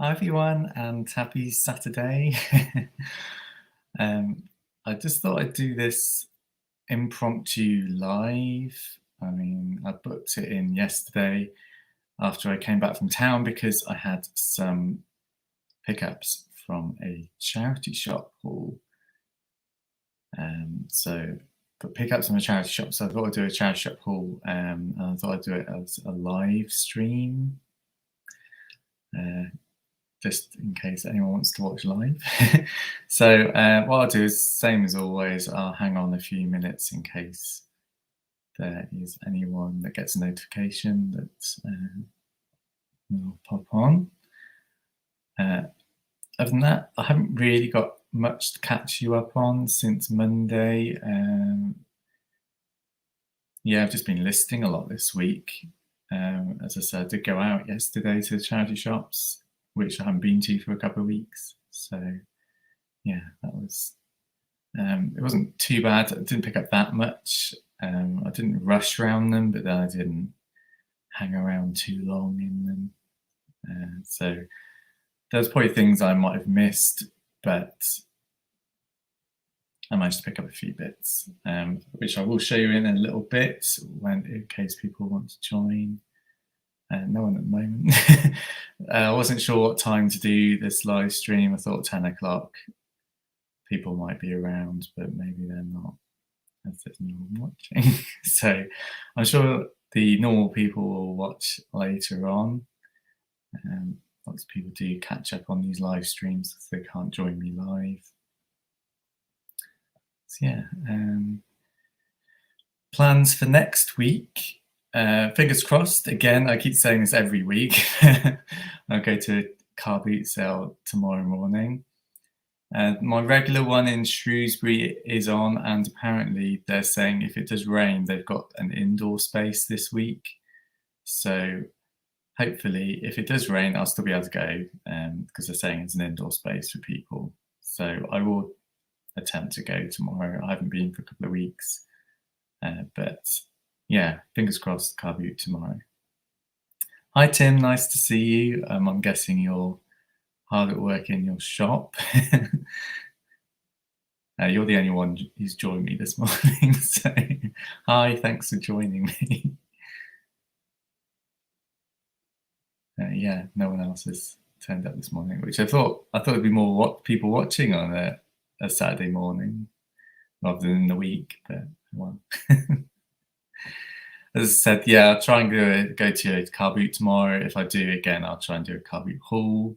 Hi everyone, and happy Saturday. I just thought I'd do this impromptu live. I booked it in yesterday after I came back from town because I had some pickups from a charity shop haul. But pickups from a charity shop, so I thought I'd do a charity shop haul, and I thought I'd do it as a live stream. Just in case anyone wants to watch live. So what I'll do is, same as always, I'll hang on a few minutes in case there is anyone that gets a notification that will pop on. Other than that, I haven't really got much to catch you up on since Monday. Yeah, I've just been listing a lot this week. As I said, I did go out yesterday to the charity shops, which I haven't been to for a couple of weeks. So yeah, that was, it wasn't too bad. I didn't pick up that much. I didn't rush around them, but then I didn't hang around too long in them. So there's probably things I might have missed, but I managed to pick up a few bits, which I will show you in a little bit in case people want to join. No one at the moment. I wasn't sure what time to do this live stream. I thought 10 o'clock. People might be around, but maybe they're not, as there's no one watching. So I'm sure the normal people will watch later on. Lots of people do catch up on these live streams because they can't join me live. So yeah, plans for next week. Fingers crossed. Again, I keep saying this every week. I'll go to a car boot sale tomorrow morning. My regular one in Shrewsbury is on, and apparently they're saying if it does rain, they've got an indoor space this week. So hopefully, if it does rain, I'll still be able to go, because they're saying it's an indoor space for people. So I will attempt to go tomorrow. I haven't been for a couple of weeks, but yeah, fingers crossed, car boot tomorrow. Hi Tim, nice to see you. I'm guessing you're hard at work in your shop. You're the only one who's joined me this morning. So hi, thanks for joining me. Yeah, no one else has turned up this morning, which I thought it'd be more people watching on a Saturday morning rather than in the week, but well. As I said, yeah, I'll try and go to a car boot tomorrow. If I do, again, I'll try and do a car boot haul,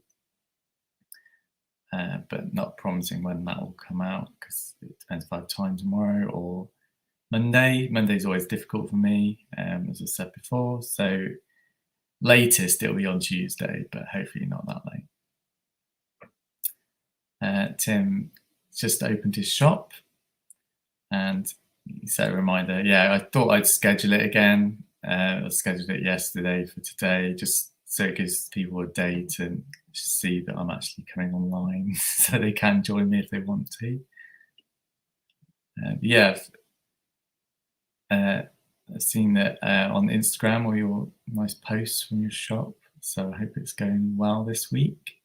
but not promising when that will come out because it depends if I have time tomorrow or Monday. Monday's always difficult for me, as I said before. So latest it'll be on Tuesday, but hopefully not that late. Tim just opened his shop and he set a reminder. Yeah, I thought I'd schedule it again. I scheduled it yesterday for today, just so it gives people a day to see that I'm actually coming online so they can join me if they want to. Yeah, I've seen that on Instagram, all your nice posts from your shop, so I hope it's going well this week.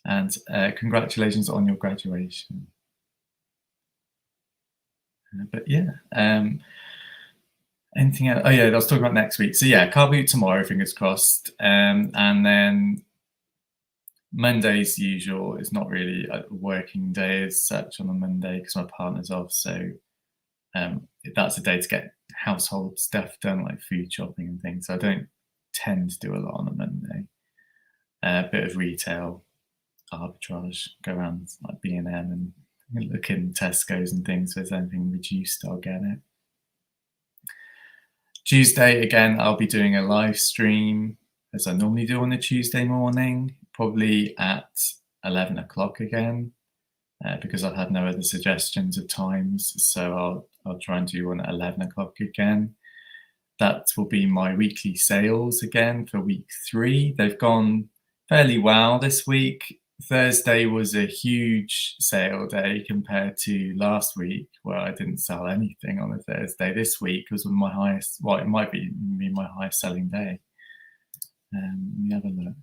And congratulations on your graduation. But yeah, anything else? Oh yeah, I was talking about next week. So yeah, car boot tomorrow, fingers crossed. And then Monday's usual. It's not really a working day as such on a Monday because my partner's off. So that's a day to get household stuff done, like food shopping and things. So I don't tend to do a lot on a Monday. A bit of retail arbitrage, go around like B&M and look in Tesco's and things. So if there's anything reduced, I'll get it. Tuesday, again, I'll be doing a live stream as I normally do on a Tuesday morning, probably at 11 o'clock again, because I've had no other suggestions of times. So I'll try and do one at 11 o'clock again. That will be my weekly sales again for week 3. They've gone fairly well this week. Thursday was a huge sale day compared to last week where I didn't sell anything on a Thursday. This week was one of my highest, well, it might be my highest selling day. Let me have a look.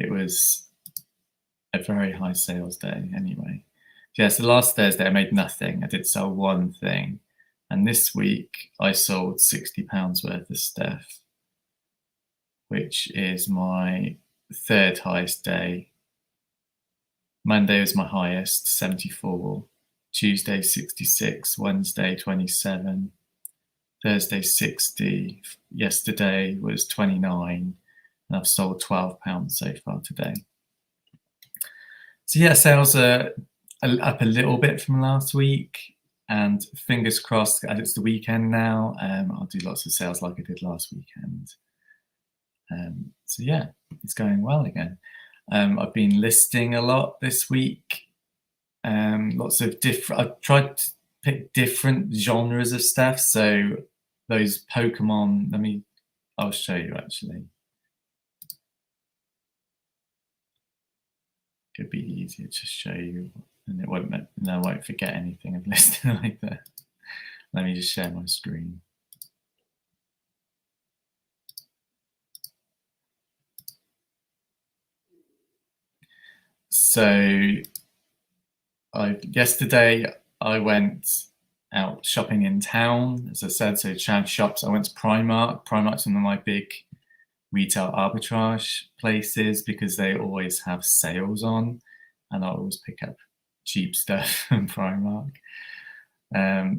it was a very high sales day anyway. Yeah, so last Thursday I made nothing. I did sell one thing. And this week I sold £60 worth of stuff, which is my third highest day. Monday was my highest, 74. Tuesday, 66. Wednesday, 27. Thursday, 60. Yesterday was 29. And I've sold £12 so far today. So yeah, sales are up a little bit from last week. And fingers crossed, as it's the weekend now, I'll do lots of sales like I did last weekend. So yeah, it's going well again. I've been listing a lot this week. Lots of different. I've tried to pick different genres of stuff. So those Pokemon. I'll show you actually. It'd be easier to show you, and I won't forget anything I've listed like that. Let me just share my screen. So yesterday I went out shopping in town, as I said, so Chad shops. I went to Primark. Primark's one of my big retail arbitrage places because they always have sales on, and I always pick up cheap stuff from Primark. I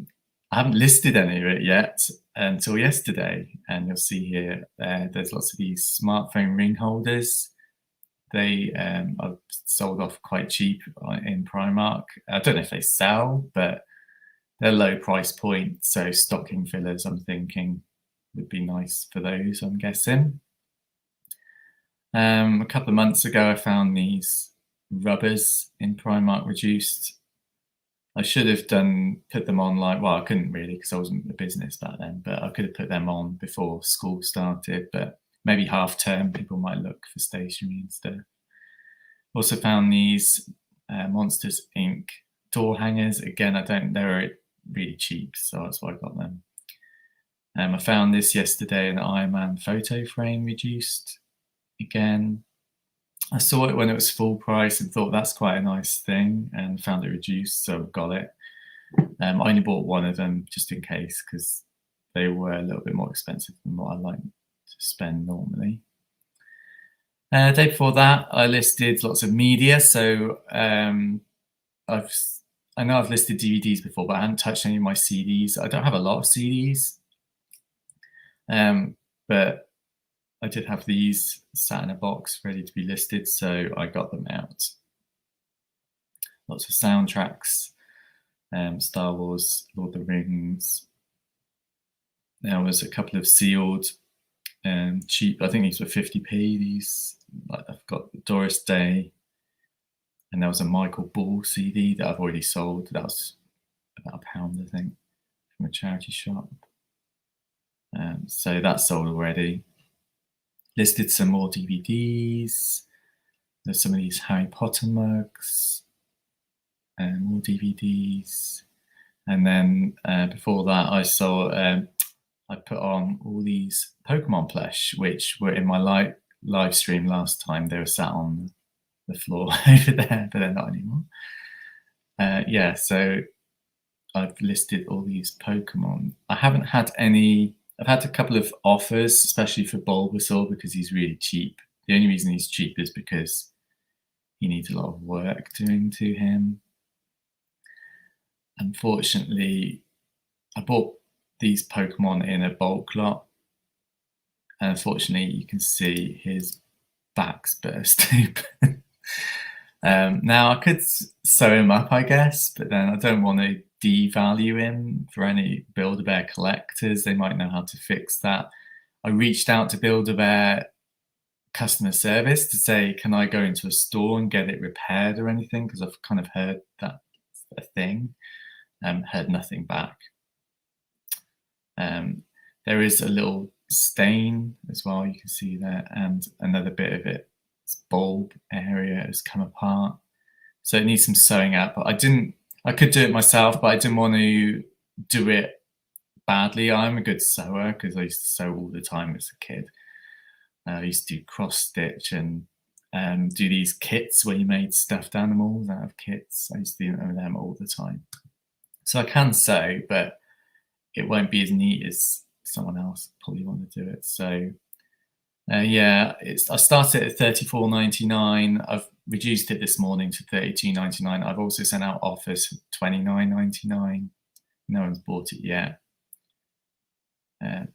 haven't listed any of it yet until yesterday, and you'll see here there's lots of these smartphone ring holders. They are sold off quite cheap in Primark. I don't know if they sell, but they're low price point, so stocking fillers, I'm thinking, would be nice for those, I'm guessing. A couple of months ago, I found these rubbers in Primark reduced. I should have put them on well, I couldn't really because I wasn't a business back then, but I could have put them on before school started, but maybe half term, people might look for stationery and stuff. Also found these Monsters Inc. door hangers. Again, they were really cheap, so that's why I got them. I found this yesterday, an Iron Man photo frame reduced. Again, I saw it when it was full price and thought that's quite a nice thing, and found it reduced, so got it. I only bought one of them just in case because they were a little bit more expensive than what I like to spend normally. Day before that, I listed lots of media. So I know I've listed DVDs before, but I haven't touched any of my CDs. I don't have a lot of CDs, but I did have these sat in a box ready to be listed, so I got them out. Lots of soundtracks, Star Wars, Lord of the Rings. There was a couple of sealed cheap, I think these were 50p. These, I've got Doris Day, and there was a Michael Ball CD that I've already sold. That was about £1, I think, from a charity shop. So that's sold already. Listed some more DVDs. There's some of these Harry Potter mugs, and more DVDs. And then before that, I saw I put on all these Pokemon plush, which were in my live stream last time. They were sat on the floor over there, but they're not anymore. Yeah, so I've listed all these Pokemon. I haven't had any. I've had a couple of offers, especially for Bulbasaur, because he's really cheap. The only reason he's cheap is because he needs a lot of work doing to him. Unfortunately, I bought these Pokemon in a bulk lot, and unfortunately you can see his back's burst open. Now I could sew him up, I guess, but then I don't want to devalue him for any Build-A-Bear collectors. They might know how to fix that. I reached out to Build-A-Bear customer service to say, can I go into a store and get it repaired or anything, because I've kind of heard that's a thing. Heard nothing back. There is a little stain as well, you can see there, and another bit of its bulb area has come apart, so it needs some sewing up. I could do it myself, but I didn't want to do it badly. I'm a good sewer because I used to sew all the time as a kid. I used to do cross stitch, and do these kits where you made stuffed animals out of kits. I used to do them all the time. So I can sew, but it won't be as neat as someone else probably want to do it. So yeah, I started at $34.99. I've reduced it this morning to $32.99. I've also sent out offers for $29.99. No one's bought it yet,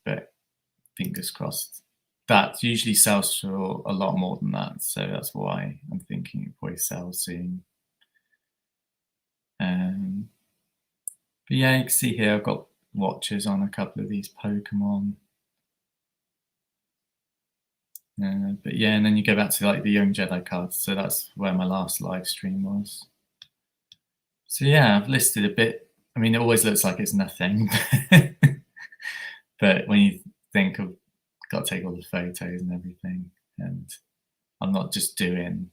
but fingers crossed. That usually sells for a lot more than that, so that's why I'm thinking it probably sells soon. But yeah, you can see here I've got watches on a couple of these Pokemon. But yeah, and then you go back to like the Young Jedi cards, so that's where my last live stream was. So yeah, I've listed a bit. I mean, it always looks like it's nothing, but when you think of got to take all the photos and everything, and I'm not just doing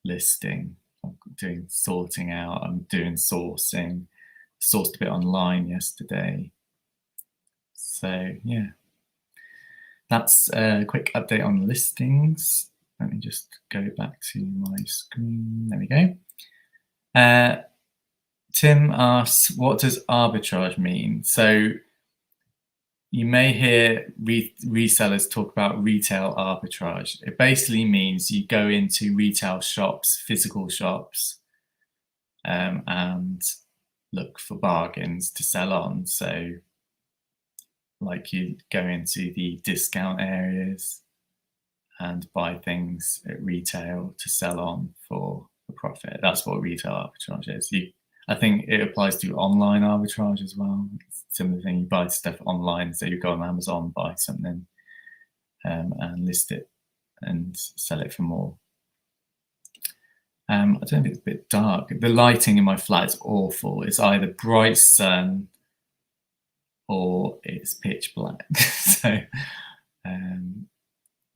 listing, I'm doing sorting out, I'm doing sourcing. Sourced a bit online yesterday. So yeah, that's a quick update on listings. Let me just go back to my screen. There we go. Tim asks, what does arbitrage mean? So you may hear resellers talk about retail arbitrage. It basically means you go into retail shops, physical shops, and look for bargains to sell on. So like you go into the discount areas and buy things at retail to sell on for a profit. That's what retail arbitrage is. I think it applies to online arbitrage as well. It's a similar thing. You buy stuff online, so you go on Amazon, buy something, and list it and sell it for more. I don't know if it's a bit dark. The lighting in my flat is awful. It's either bright sun or it's pitch black. So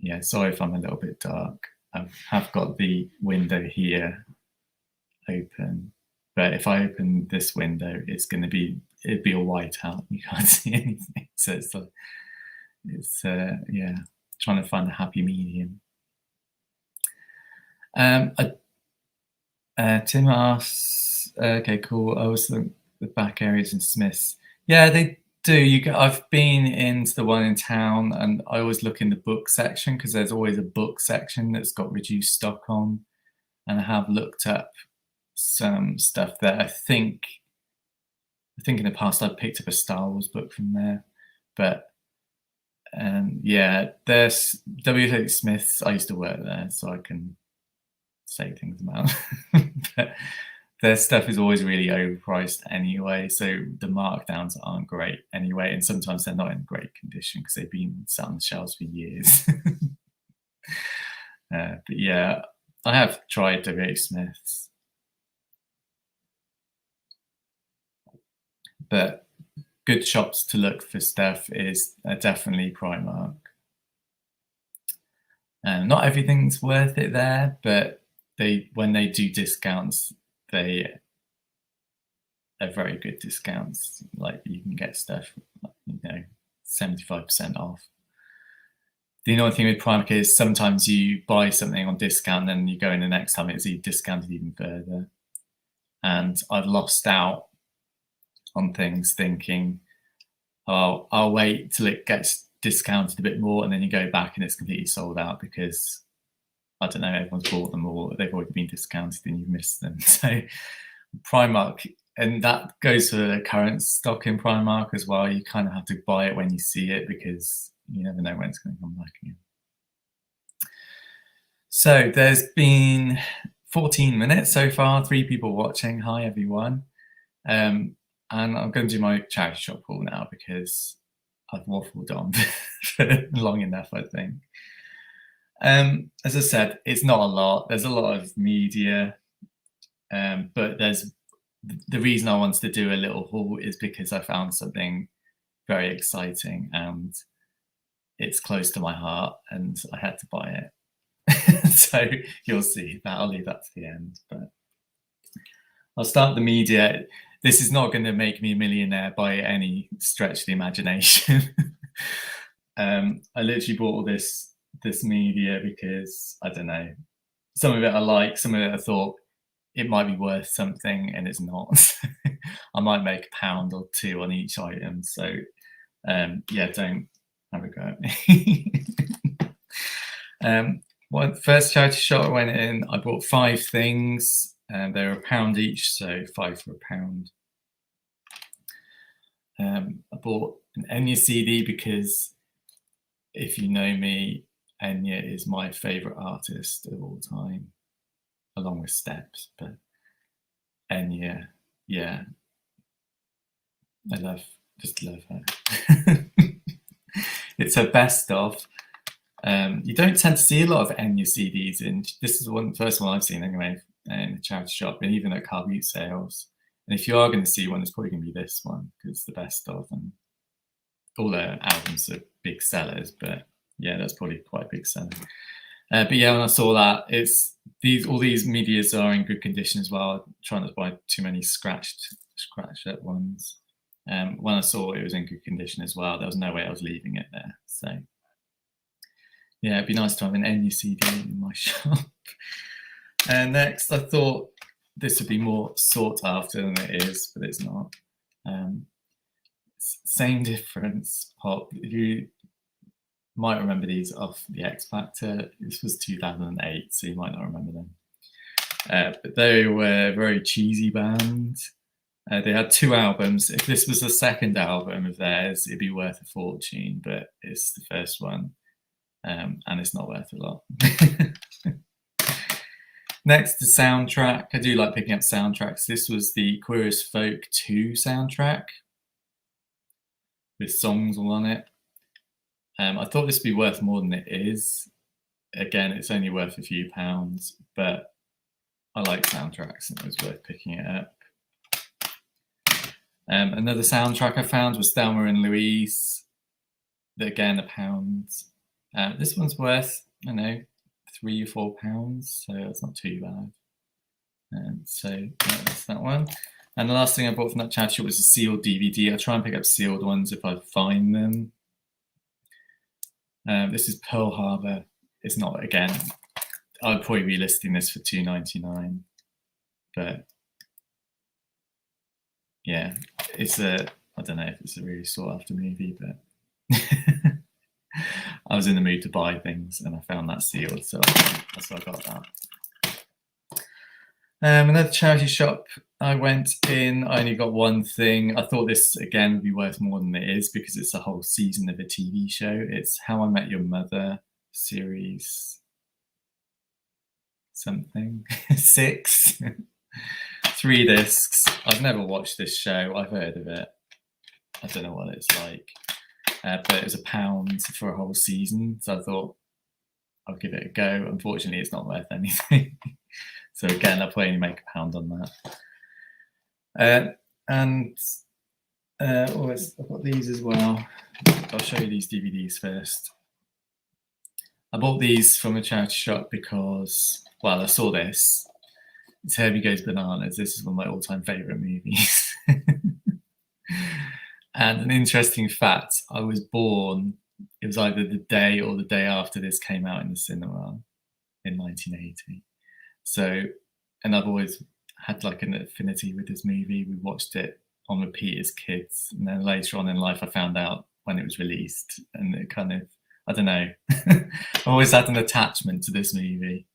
yeah, sorry if I'm a little bit dark. I have got the window here open, but if I open this window, it'd be a whiteout. You can't see anything. So it's yeah, trying to find a happy medium. Tim asks, okay, cool. I was the back areas in Smiths. Yeah, they do. I've been into the one in town, and I always look in the book section because there's always a book section that's got reduced stock on. And I have looked up some stuff there. I think in the past I picked up a Star Wars book from there, but yeah, there's W.H. Smith's. I used to work there, so I can say things about. But their stuff is always really overpriced anyway, so the markdowns aren't great anyway, and sometimes they're not in great condition because they've been sat on the shelves for years. But yeah, I have tried W.H. Smith's, but good shops to look for stuff is definitely Primark. Not everything's worth it there, but when they do discounts, they are very good discounts. Like you can get stuff, 75% off. The only thing with Primark is sometimes you buy something on discount, and you go in the next time it's discounted even further. And I've lost out on things thinking, oh, I'll wait till it gets discounted a bit more, and then you go back and it's completely sold out because I don't know, everyone's bought them or they've already been discounted and you've missed them. So Primark, and that goes for the current stock in Primark as well. You kind of have to buy it when you see it because you never know when it's going to come back again. So there's been 14 minutes so far, 3 people watching. Hi, everyone. And I'm going to do my charity shop haul now because I've waffled on for long enough, I think. As I said, it's not a lot. There's a lot of media, but the reason I wanted to do a little haul is because I found something very exciting and it's close to my heart and I had to buy it. So you'll see that. I'll leave that to the end, but I'll start the media. This is not going to make me a millionaire by any stretch of the imagination. I literally bought all this media because, I don't know, some of it I like, some of it I thought it might be worth something and it's not. I might make £1 or 2 on each item. So yeah, don't have a go at me. First charity shop I went in, I bought 5 things and they were £1 each, so 5 for £1. I bought an Enya CD because if you know me, Enya is my favourite artist of all time, along with Steps. But Enya, yeah, I just love her. It's her best of. You don't tend to see a lot of Enya CDs, and this is the first one I've seen anyway in the charity shop, and even at car boot sales. And if you are going to see one, it's probably going to be this one because it's the best of, and all their albums are big sellers. But yeah, that's probably quite a big seller. But yeah, when I saw that, all these medias are in good condition as well. I'm trying not to buy too many scratched up ones. When I saw it was in good condition as well, there was no way I was leaving it there. So yeah, it'd be nice to have an Enya CD in my shop. And next, I thought this would be more sought after than it is, but it's not. Same difference pop. You might remember these off the X Factor. This was 2008, so you might not remember them. But they were a very cheesy band. They had 2 albums. If this was the second album of theirs, it'd be worth a fortune, but it's the first one, and it's not worth a lot. Next, the soundtrack. I do like picking up soundtracks. This was the Queer as Folk 2 soundtrack with songs all on it. I thought this would be worth more than it is. Again, it's only worth a few pounds, but I like soundtracks and it was worth picking it up. Another soundtrack I found was Thelma and Louise. Again, £1. This one's worth, I don't know, £3 or £4, so it's not too bad. So yeah, that's that one. And the last thing I bought from that charity shop was a sealed DVD. I try and pick up sealed ones if I find them. This is Pearl Harbor. It's not, again, I'd probably be listing this for $2.99, but yeah, I don't know if it's a really sought after movie, but I was in the mood to buy things and I found that sealed, so that's why I got that. Another charity shop I went in, I only got one thing. I thought this, again, would be worth more than it is because it's a whole season of a TV show. It's How I Met Your Mother series something, 6. 3 discs. I've never watched this show. I've heard of it. I don't know what it's like. But it was £1 for a whole season. So I thought I'll give it a go. Unfortunately, it's not worth anything. So again, I'll probably only make £1 on that. I've got these as well. I'll show you these DVDs first. I bought these from a charity shop because, well, I saw this. It's Herbie Goes Bananas. This is one of my all-time favourite movies. And an interesting fact, I was born, it was either the day or the day after this came out in the cinema in 1980. So, and I've always had like an affinity with this movie. We watched it on repeat as kids. And then later on in life, I found out when it was released. And it kind of, I don't know, I always had an attachment to this movie.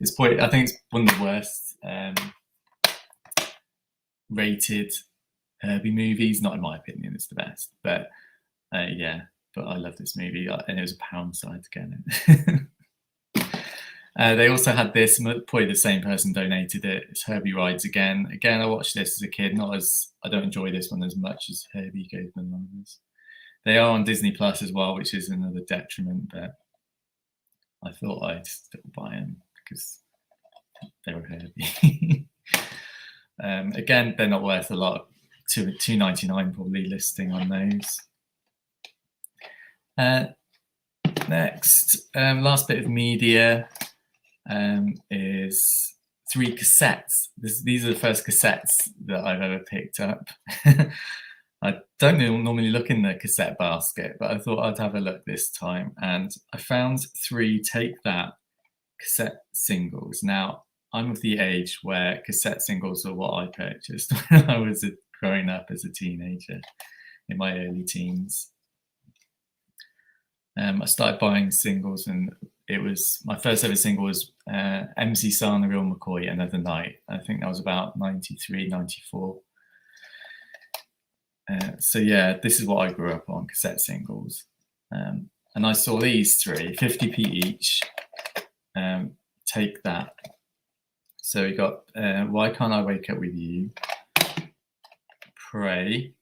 It's probably, I think it's one of the worst rated Herbie movies. Not in my opinion, it's the best. But yeah, but I love this movie. And it was £1, so I had to get it. They also had this, probably the same person donated it. It's Herbie Rides Again. Again, I watched this as a kid. I don't enjoy this one as much as Herbie Goes Bananas. They are on Disney Plus as well, which is another detriment, but I thought I'd still buy them because they were Herbie. Again, they're not worth a lot. $2.99 probably listing on those. Next, last bit of media is 3 cassettes. These are the first cassettes that I've ever picked up. I don't normally look in the cassette basket, but I thought I'd have a look this time, and I found 3 Take That cassette singles. Now, I'm of the age where cassette singles are what I purchased when I was growing up as a teenager in my early teens. I started buying singles, and it was my first ever single was MC San and Real McCoy, Another Night. I think that was about 93, 94. So yeah, this is what I grew up on, cassette singles. And I saw these 3, 50p each. Take That. So we got Why Can't I Wake Up With You, Pray,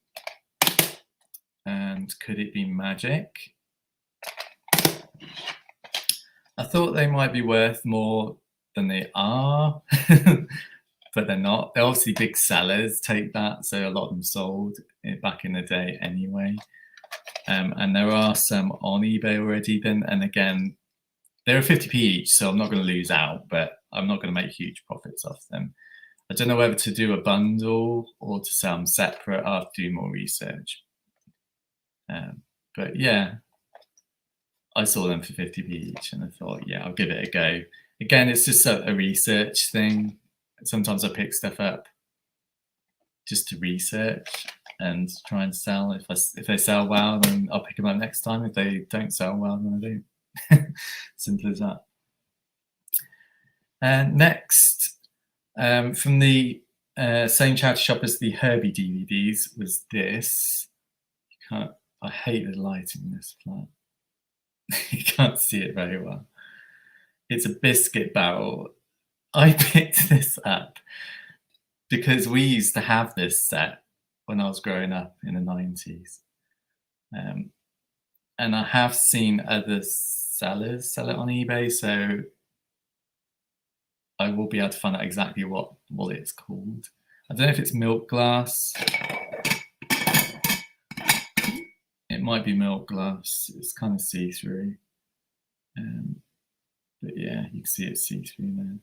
and Could It Be Magic. I thought they might be worth more than they are, but they're not. They're obviously big sellers, Take That, so a lot of them sold back in the day anyway. And there are some on eBay already then, and again, they're 50p each, so I'm not going to lose out, but I'm not going to make huge profits off them. I don't know whether to do a bundle or to sell them separate. I'll have to do more research. But yeah, I saw them for 50p each, and I thought, yeah, I'll give it a go. Again, it's just a research thing. Sometimes I pick stuff up just to research and try and sell. If they sell well, then I'll pick them up next time. If they don't sell well, then I don't. Simple as that. And next, from the same charity shop as the Herbie DVDs was this. I hate the lighting in this flat. You can't see it very well. It's a biscuit barrel. I picked this up because we used to have this set when I was growing up in the 90s. And I have seen other sellers sell it on eBay, so I will be able to find out exactly what it's called. I don't know if it's milk glass. It might be milk glass. It's kind of see-through. But yeah, you can see it's see-through now.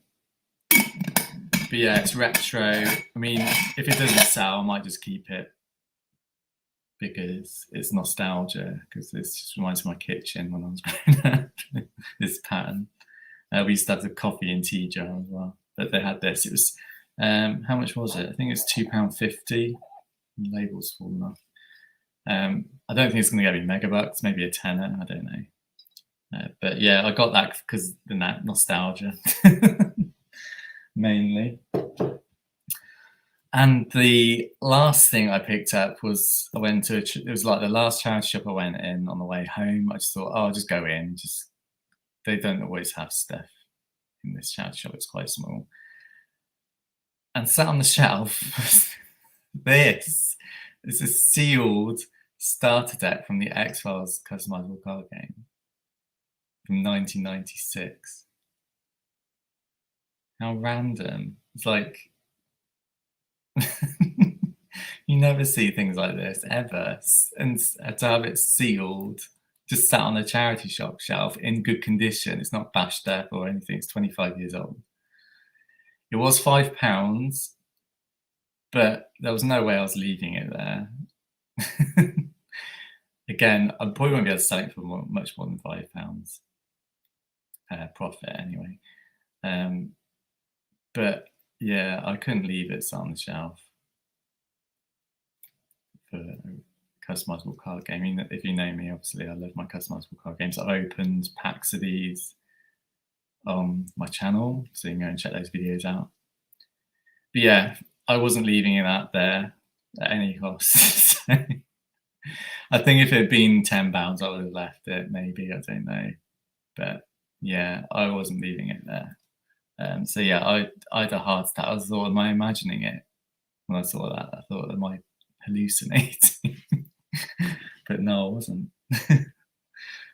But yeah, it's retro. I mean, if it doesn't sell, I might just keep it because it's nostalgia, because this just reminds me of my kitchen when I was growing up, this pattern. We used to have the coffee and tea jar as well, but they had this. It was, how much was it? I think it's £2.50. The label's fallen off. I don't think it's going to get me megabucks, maybe a tenner, I don't know. But yeah, I got that because of that nostalgia, mainly. And the last thing I picked up was I went to it was like the last charity shop I went in on the way home. I just thought, oh, I'll just go in. They don't always have stuff in this charity shop. It's quite small. And sat on the shelf this. It's a sealed starter deck from the X-Files customizable card game from 1996. How random. It's like you never see things like this ever, and to have it sealed, just sat on a charity shop shelf in good condition. It's not bashed up or anything. It's 25 years old. It was £5, but there was no way I was leaving it there. Again, I probably won't be able to sell it for much more than £5 profit anyway. But yeah, I couldn't leave it sat on the shelf for a customizable card game. I mean, if you know me, obviously I love my customizable card games. I've opened packs of these on my channel, so you can go and check those videos out. But yeah, I wasn't leaving it out there at any cost. I think if it had been £10, I would have left it, maybe, I don't know. But yeah, I wasn't leaving it there. So yeah, I had a heart attack. I thought, am I imagining it? When I saw that, I thought, am I hallucinating? But no, I wasn't.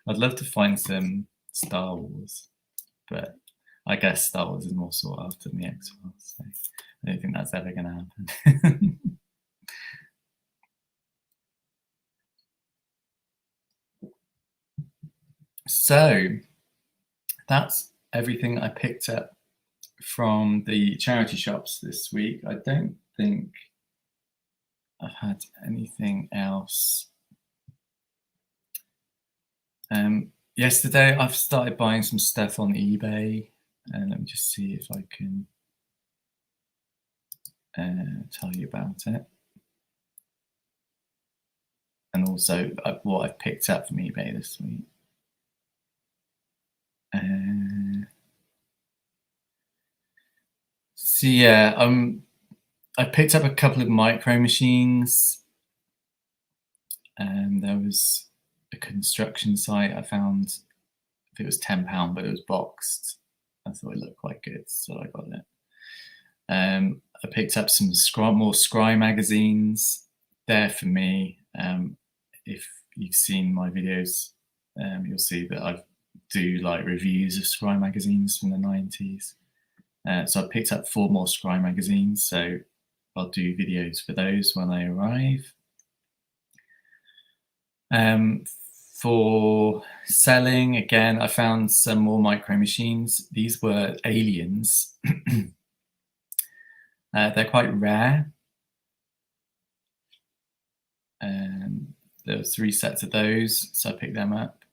I'd love to find some Star Wars, but I guess Star Wars is more sought after than the X-Files, so I don't think that's ever going to happen. So that's everything I picked up from the charity shops this week. I don't think I've had anything else. Yesterday I've started buying some stuff on eBay, and let me just see if I can tell you about it. And also what I've picked up from eBay this week. So yeah, I picked up a couple of micro machines, and there was a construction site I found. It was £10, but it was boxed. I thought it looked quite good, so I got it. I picked up some more Scry magazines. They're for me. If you've seen my videos, you'll see that I do like reviews of Scry magazines from the 90s. So I picked up 4 more Scry magazines, so I'll do videos for those when they arrive. For selling, again, I found some more micro machines. These were aliens. They're quite rare. There were 3 sets of those, so I picked them up.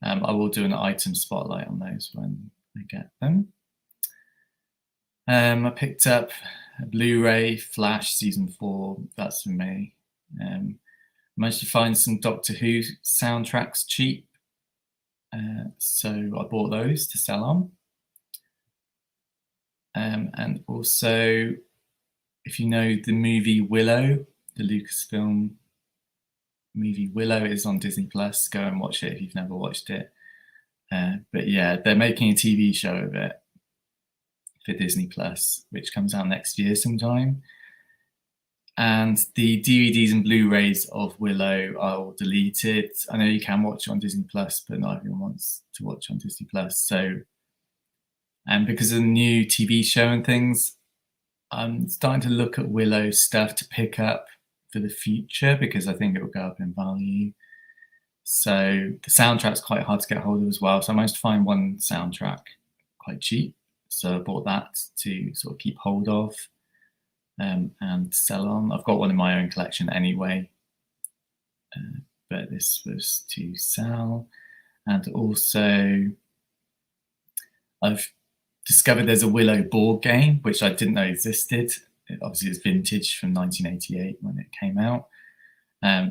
I will do an item spotlight on those when I get them. I picked up a Blu-ray Flash Season 4. That's for me. Managed to find some Doctor Who soundtracks cheap, so I bought those to sell on. And also, if you know the movie Willow, the Lucasfilm movie Willow is on Disney Plus. Go and watch it if you've never watched it. But yeah, they're making a TV show of it for Disney Plus, which comes out next year sometime. And the DVDs and Blu-rays of Willow are all deleted. I know you can watch it on Disney Plus, but not everyone wants to watch on Disney Plus. So, and because of the new TV show and things, I'm starting to look at Willow stuff to pick up for the future because I think it will go up in value. So the soundtrack's quite hard to get hold of as well. So I managed to find one soundtrack quite cheap. So I bought that to sort of keep hold of and sell on. I've got one in my own collection anyway, but this was to sell. And also I've discovered there's a Willow board game, which I didn't know existed. Obviously, it's vintage from 1988 when it came out.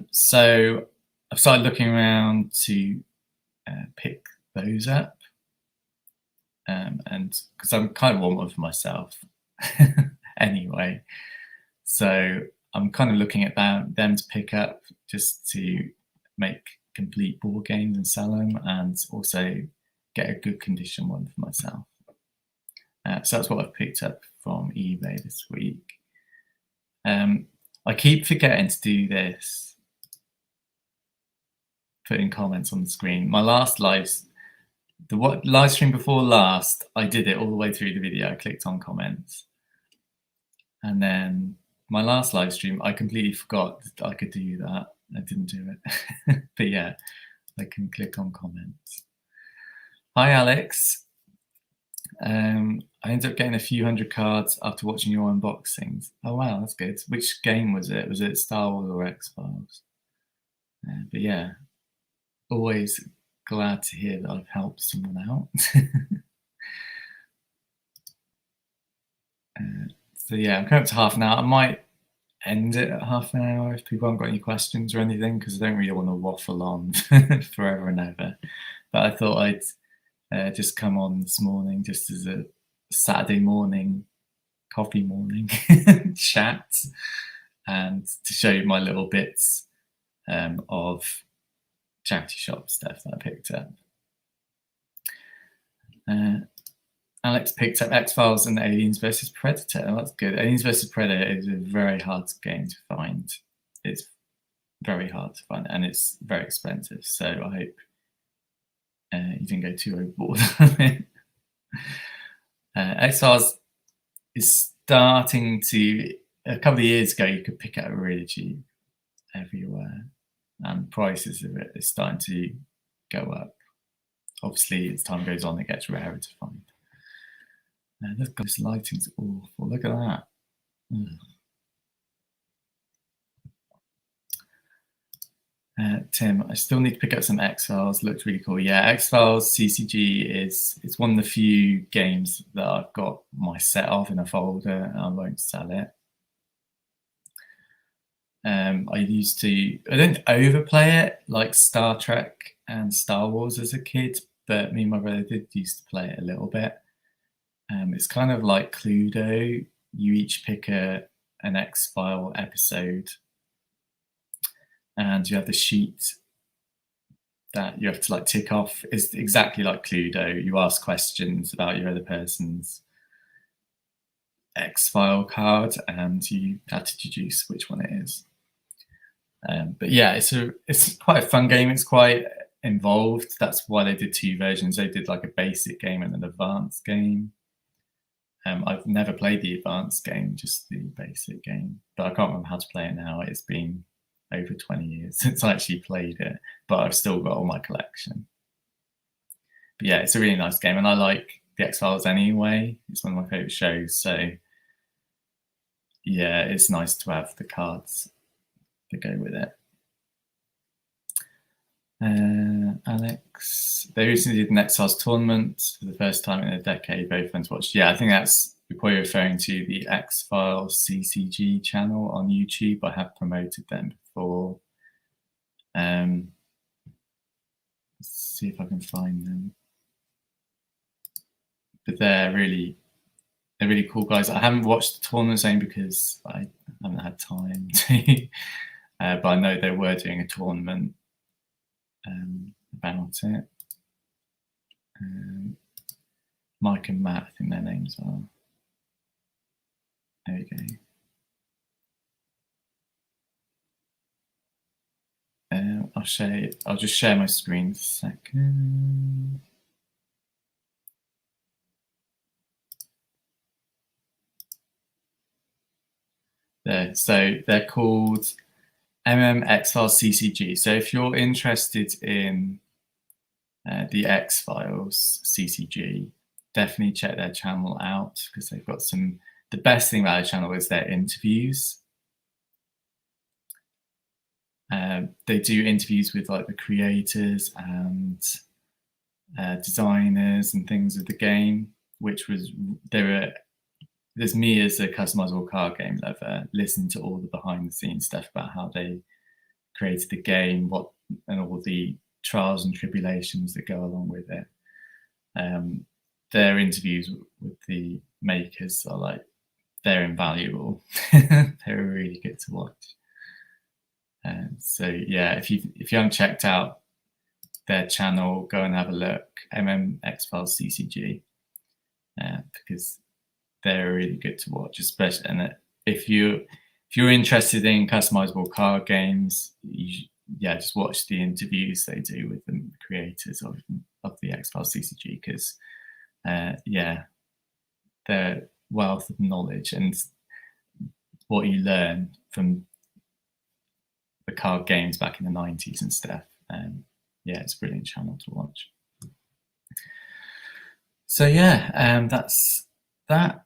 So I've started looking around to pick those up. And because I'm kind of want one for myself anyway. So I'm kind of looking at them to pick up just to make complete board games and sell them, and also get a good condition one for myself. So that's what I've picked up from eBay this week. I keep forgetting to do this, putting comments on the screen. My last live stream before last, I did it all the way through the video. I clicked on comments. And then my last live stream, I completely forgot that I could do that. I didn't do it. But yeah, I can click on comments. Hi, Alex. I ended up getting a few hundred cards after watching your unboxings. Oh, wow, that's good. Which game was it? Was it Star Wars or X-Files? But yeah, always glad to hear that I've helped someone out. So yeah, I'm coming up to half an hour. I might end it at half an hour if people haven't got any questions or anything, because I don't really want to waffle on forever and ever. But I thought I'd just come on this morning just as a Saturday morning, coffee morning chat, and to show you my little bits of charity shop stuff that I picked up. Alex picked up X-Files and Aliens vs Predator. Oh, that's good. Aliens vs Predator is a very hard game to find. It's very hard to find, and it's very expensive. So I hope you didn't go too overboard on it. X-Files is starting to. A couple of years ago, you could pick it up really cheap everywhere, and prices of it is starting to go up. Obviously, as time goes on, it gets rarer to find. Look, this lighting's awful. Look at that. Tim, I still need to pick up some X-Files. Looks really cool. Yeah, X-Files CCG it's one of the few games that I've got my set of in a folder, and I won't sell it. I didn't overplay it like Star Trek and Star Wars as a kid, but me and my brother did used to play it a little bit. It's kind of like Cluedo. You each pick an X-File episode, and you have the sheet that you have to like tick off. Is exactly like Cluedo. You ask questions about your other person's X-File card, and you have to deduce which one it is. But yeah, it's quite a fun game. It's quite involved. That's why they did two versions. They did like a basic game and an advanced game. I've never played the advanced game, just the basic game, but I can't remember how to play it now. It's been over 20 years since I actually played it, but I've still got all my collection. But yeah, it's a really nice game, and I like the X-Files anyway. It's one of my favorite shows, so yeah, it's nice to have the cards to go with it. Alex, they recently did an X-Files tournament for the first time in a decade. Very fun to watch. Yeah, I think you're probably referring to the X-Files CCG channel on YouTube. I have promoted them before. Let's see if I can find them. But they're really cool guys. I haven't watched the tournament only because I haven't had time to. But I know they were doing a tournament about it. Mike and Matt, I think their names are. There we go. I'll just share my screen for a second. There, so they're called X-Files CCG. So if you're interested in the X-Files CCG, definitely check their channel out, because they've got the best thing about their channel is their interviews. They do interviews with like the creators and designers and things of the game, there's me as a customizable card game lover, listen to all the behind the scenes stuff about how they created the game, and all the trials and tribulations that go along with it. Their interviews with the makers are they're invaluable. They're really good to watch. So yeah, if you haven't checked out their channel, go and have a look. X-Files CCG, because they're really good to watch, especially. And if you're interested in customizable card games, just watch the interviews they do with the creators of the X-Files CCG, because their wealth of knowledge and what you learn from the card games back in the 90s and stuff. It's a brilliant channel to watch. So yeah, that's that.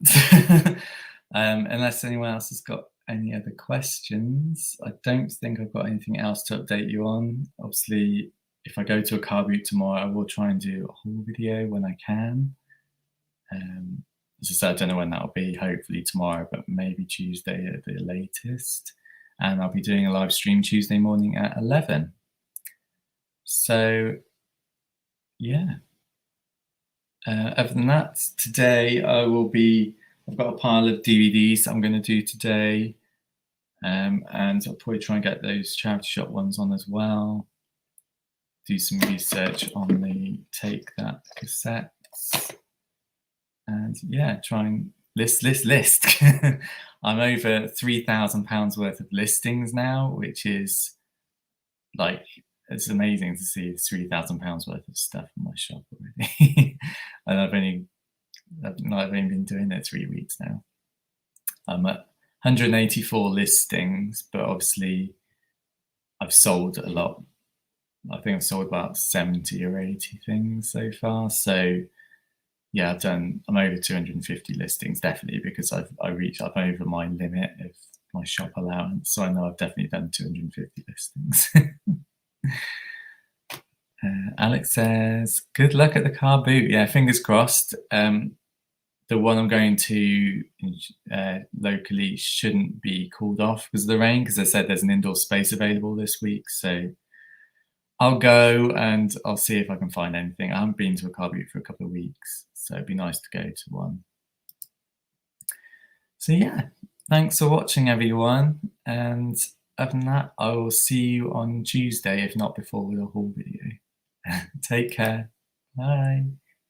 Unless anyone else has got any other questions, I don't think I've got anything else to update you on. Obviously, if I go to a car boot tomorrow, I will try and do a haul video when I can. As I said, I don't know when that'll be, hopefully tomorrow, but maybe Tuesday at the latest. And I'll be doing a live stream Tuesday morning at 11. So yeah. Other than that, today I've got a pile of DVDs I'm going to do today, and I'll probably try and get those charity shop ones on as well. Do some research on the Take That cassettes, and try and list. I'm over £3,000 worth of listings now, which is it's amazing to see £3,000 worth of stuff in my shop already. And I've only been doing it 3 weeks now. I'm at 184 listings, but obviously I've sold a lot. I think I've sold about 70 or 80 things so far. So yeah, I'm over 250 listings, definitely, because I'm over my limit of my shop allowance. So I know I've definitely done 250 listings. Alex says, good luck at the car boot. Yeah, fingers crossed. The one I'm going to locally shouldn't be called off because of the rain, because I said there's an indoor space available this week. So I'll go and I'll see if I can find anything. I haven't been to a car boot for a couple of weeks, so it'd be nice to go to one. So yeah, thanks for watching, everyone. And other than that, I will see you on Tuesday, if not before, with a haul video. Take care. Bye.